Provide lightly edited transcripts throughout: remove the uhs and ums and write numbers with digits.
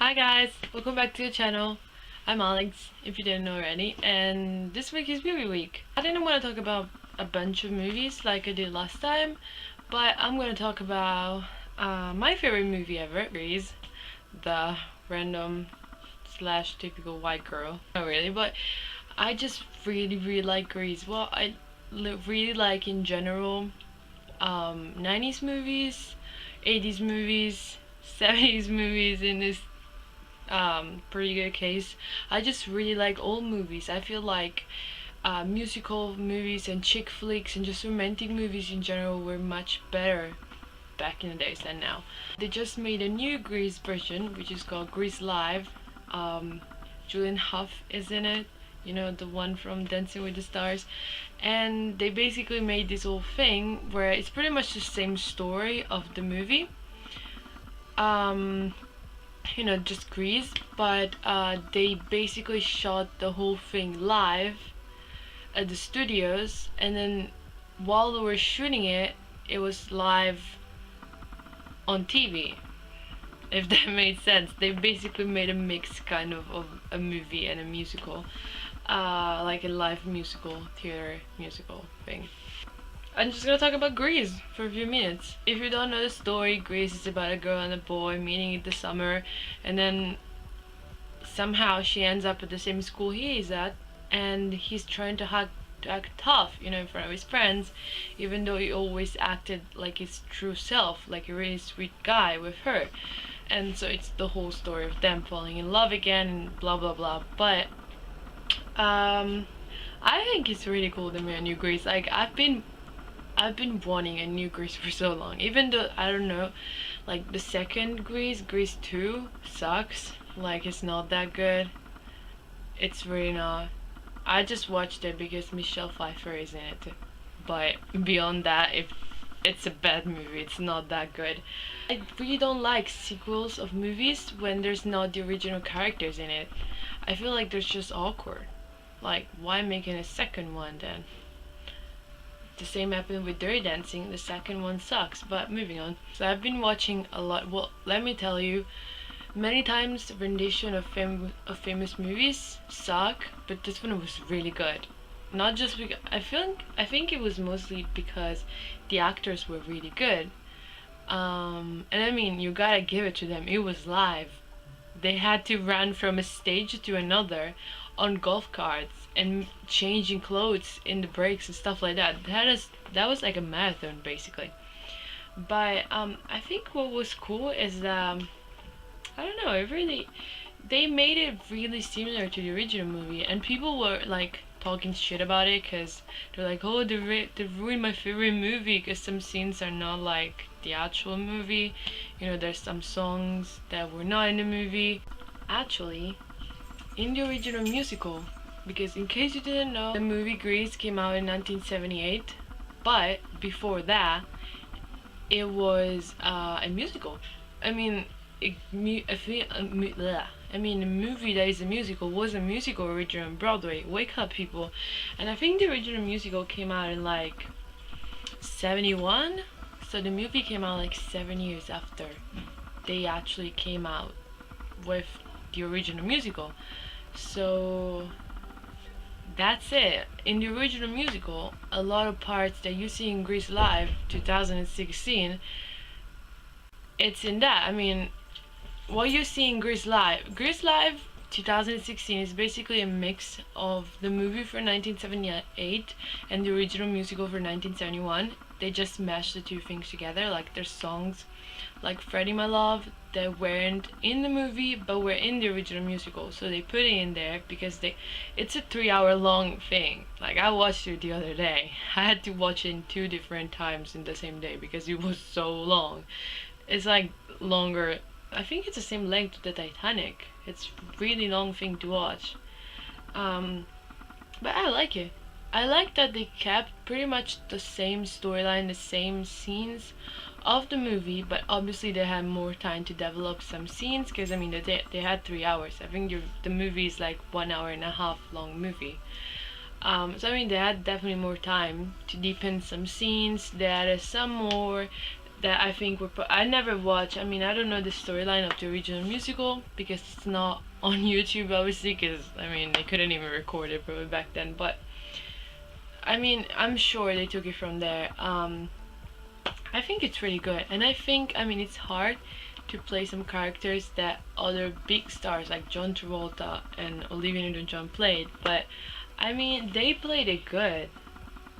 Hi guys, welcome back to the channel. I'm Alex, if you didn't know already, and this week is movie week. I didn't want to talk about a bunch of movies like I did last time, but I'm going to talk about my favorite movie ever, Grease, the random slash typical white girl. Not really, but I just really like Grease. Well, I really like in general 90s movies, 80s movies, 70s movies in this pretty good case. I just really like old movies. I feel like musical movies and chick flicks and just romantic movies in general were much better back in the days than now. They just made a new Grease version, which is called Grease Live. Julian Hough is in it, you know, the one from Dancing with the Stars. And they basically made this whole thing where it's pretty much the same story of the movie. You know, just Grease, but they basically shot the whole thing live at the studios, and then while they were shooting it, it was live on TV. If that made sense, they basically made a mix kind of a movie and a musical, like a live musical, theater musical thing. I'm just gonna talk about Grease for a few minutes. If you don't know the story, Grease is about a girl and a boy meeting in the summer, and then somehow she ends up at the same school he is at, and he's trying to act tough, you know, in front of his friends, even though he always acted like his true self, like a really sweet guy with her. And so it's the whole story of them falling in love again, and blah blah blah. But I think it's really cool to me a new Grease. Like I've been wanting a new Grease for so long. Even though, I don't know, like the second Grease, Grease 2, sucks. Like, it's not that good. It's really not. I just watched it because Michelle Pfeiffer is in it. But beyond that, if it's a bad movie, it's not that good. I really don't like sequels of movies when there's not the original characters in it. I feel like they're just awkward. Like, why making a second one then? The same happened with Dirty Dancing. The second one sucks, but moving on. So I've been watching a lot. Well, let me tell you, many times rendition of famous movies suck, but this one was really good. Not just because I think it was mostly because the actors were really good. And I mean, you gotta give it to them. It was live. They had to run from a stage to another on golf carts and changing clothes in the breaks and stuff like that. That was like a marathon basically. But I think what was cool is that I don't know, they made it really similar to the original movie, and people were like talking shit about it because they're like, oh, they ruined my favorite movie because some scenes are not like the actual movie. You know, there's some songs that were not in the movie. Actually, in the original musical, because in case you didn't know, the movie Grease came out in 1978, but before that, it was a musical. I mean, a movie that is a musical was a musical original on Broadway. Wake up, people! And I think the original musical came out in like 71, so the movie came out like 7 years after they actually came out with the original musical. So that's it. In the original musical, a lot of parts that you see in Grease Live 2016, it's in that. I mean, what you see in Grease Live 2016 is basically a mix of the movie for 1978 and the original musical for 1971. They just mashed the two things together. Like, there's songs like Freddie My Love that weren't in the movie but were in the original musical, so they put it in there because it's a 3 hour long thing. Like, I watched it the other day. I had to watch it in 2 different times in the same day because it was so long. It's like longer, I think it's the same length to the Titanic. It's really long thing to watch. But I like it. I like that they kept pretty much the same storyline, the same scenes of the movie, but obviously they had more time to develop some scenes because I mean they had 3 hours. I think the movie is like 1.5 hours long movie. So I mean they had definitely more time to deepen some scenes. They added some more that I think were I never watched. I mean, I don't know the storyline of the original musical because it's not on YouTube, obviously, because I mean they couldn't even record it probably back then. But I mean, I'm sure they took it from there. I think it's really good, and I think, I mean, it's hard to play some characters that other big stars like John Travolta and Olivia Newton-John played, but I mean, they played it good.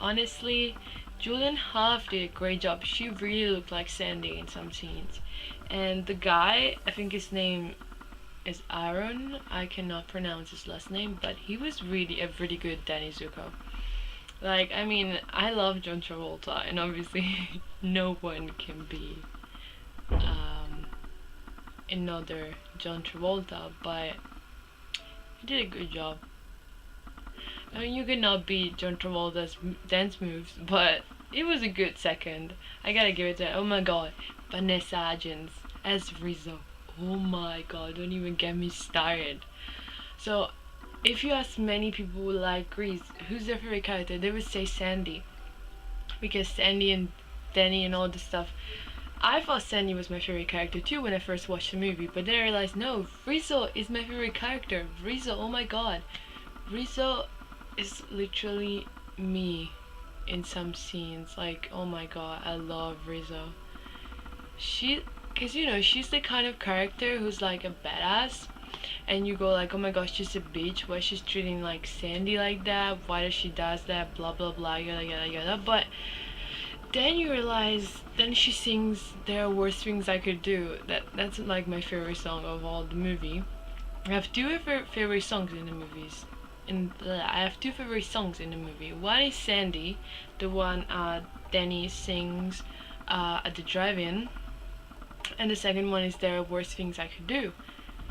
Honestly, Julian Hough did a great job. She really looked like Sandy in some scenes. And the guy, I think his name is Aaron. I cannot pronounce his last name, but he was really a really good Danny Zuko. Like, I mean, I love John Travolta, and obviously no one can be another John Travolta, but he did a good job. I mean, you cannot beat John Travolta's dance moves, but it was a good second. I gotta give it to. Oh my god, Vanessa Hudgens as Rizzo. Oh my god, don't even get me started. So, if you ask many people who like Grease, who's their favorite character, they would say Sandy, because Sandy and Danny and all this stuff. I thought Sandy was my favorite character too when I first watched the movie, but then I realized no, Rizzo is my favorite character. Rizzo, oh my god, Rizzo is literally me in some scenes. Like, oh my god, I love Rizzo. Cause you know, she's the kind of character who's like a badass, and you go like, oh my gosh, she's a bitch. Why she's treating like Sandy like that? Why does she does that? Blah blah blah, yada yada yada. But then you realize, then she sings "There Are Worse Things I Could Do." That's like my favorite song of all the movie. I have two favorite songs in the movies. I have two favorite songs in the movie. One is Sandy, the one Danny sings at the drive-in, and the second one is There Are Worse Things I Could Do.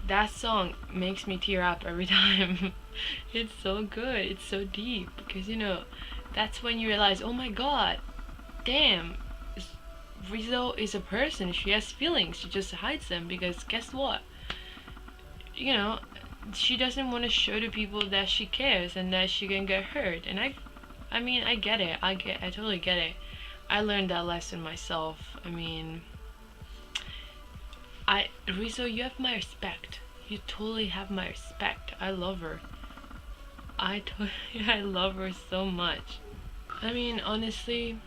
That song makes me tear up every time. It's so good. It's so deep because you know that's when you realize, oh my god, damn, Rizzo is a person. She has feelings. She just hides them because guess what? You know, she doesn't want to show to people that she cares and that she can get hurt. And I mean, I get it. I totally get it. I learned that lesson myself. I mean, Rizzo, you have my respect. You totally have my respect. I love her. I love her so much. I mean, honestly,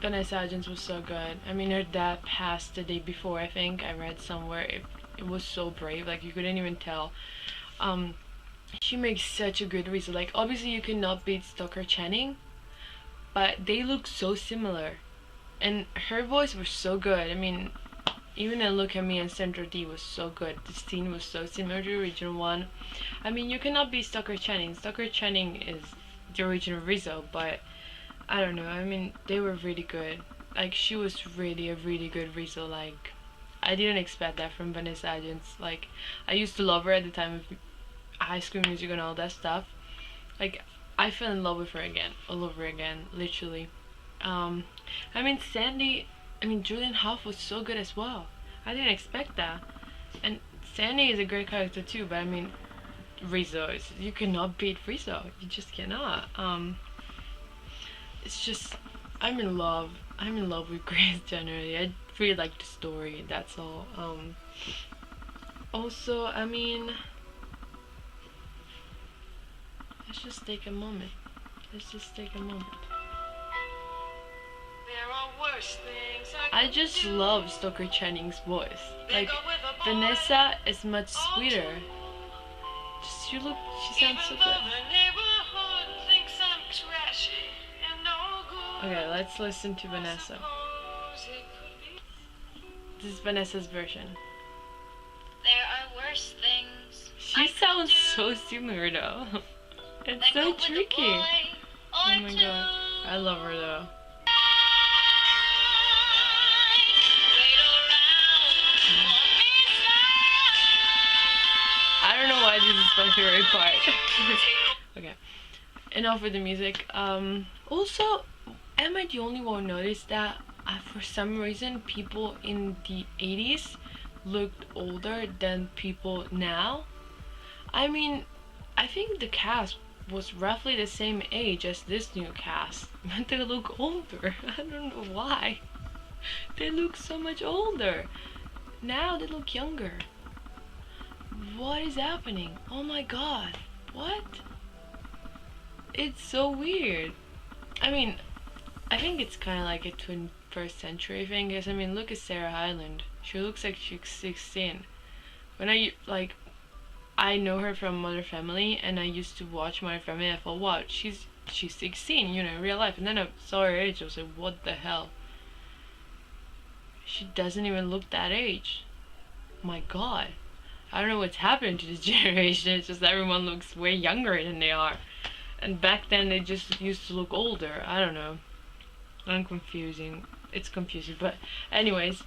Vanessa Hudgens was so good. I mean, her dad passed the day before, I think. I read somewhere. It was so brave. Like, you couldn't even tell. She makes such a good Rizzo. Like, obviously you cannot beat Stoker Channing, but they look so similar. And her voice was so good. I mean, even a Look at Me and Sandra D was so good. The scene was so similar to the original one. I mean, you cannot beat Stoker Channing. Stoker Channing is the original Rizzo, but I don't know. I mean, they were really good. Like, she was really a really good Rizzo. Like, I didn't expect that from Vanessa Hudgens. Like, I used to love her at the time of High School Music and all that stuff. Like, I fell in love with her again, all over again, literally. I mean, Julian Hough was so good as well. I didn't expect that. And Sandy is a great character too, but I mean, Rizzo, you cannot beat Rizzo. You just cannot. It's just, I'm in love. I'm in love with Grace generally. I really like the story, that's all. Also, I mean, let's just take a moment. I just love Stoker Channing's voice. Like, Vanessa is much sweeter. She sounds so good. Okay, let's listen to Vanessa. This is Vanessa's version. There are worse things. She sounds so similar though. It's so tricky. Oh my god. I love her though. I don't know why this is my favorite part. Okay. Enough with the music. Also, am I the only one who noticed that for some reason people in the 80s looked older than people now? I mean, I think the cast was roughly the same age as this new cast, but they look older. I don't know why. They look so much older. Now they look younger. What is happening? Oh my god. What? It's so weird. I mean, I think it's kind of like a 21st century thing. Because I mean, look at Sarah Hyland. She looks like she's 16. When I know her from Mother Family, and I used to watch Mother Family. I thought, wow, she's 16, you know, in real life. And then I saw her age. I was like, what the hell? She doesn't even look that age. My God, I don't know what's happening to this generation. It's just everyone looks way younger than they are, and back then they just used to look older. I don't know. I'm confusing. It's confusing, but anyways,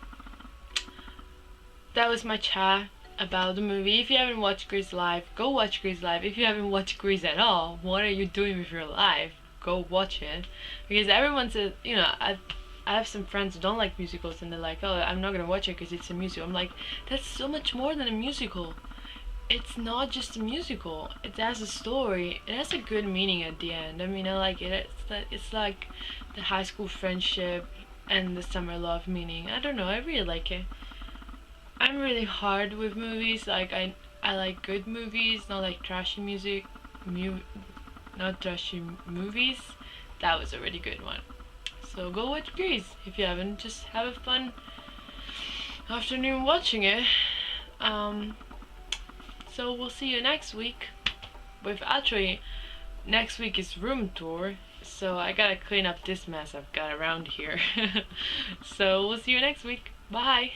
that was my chat about the movie. If you haven't watched Grease Live, go watch Grease Live. If you haven't watched Grease at all, what are you doing with your life? Go watch it, because everyone says, you know, I have some friends who don't like musicals, and they're like, oh, I'm not gonna watch it because it's a musical. I'm like, that's so much more than a musical. It's not just a musical. It has a story. It has a good meaning at the end. I mean, I like it. It's like the high school friendship and the summer love meaning. I don't know. I really like it. I'm really hard with movies. Like I like good movies, not like trashy music. Not trashy movies. That was a really good one. So go watch Grease if you haven't. Just have a fun afternoon watching it. So we'll see you next week. With actually, next week is room tour. So I gotta clean up this mess I've got around here. So we'll see you next week. Bye.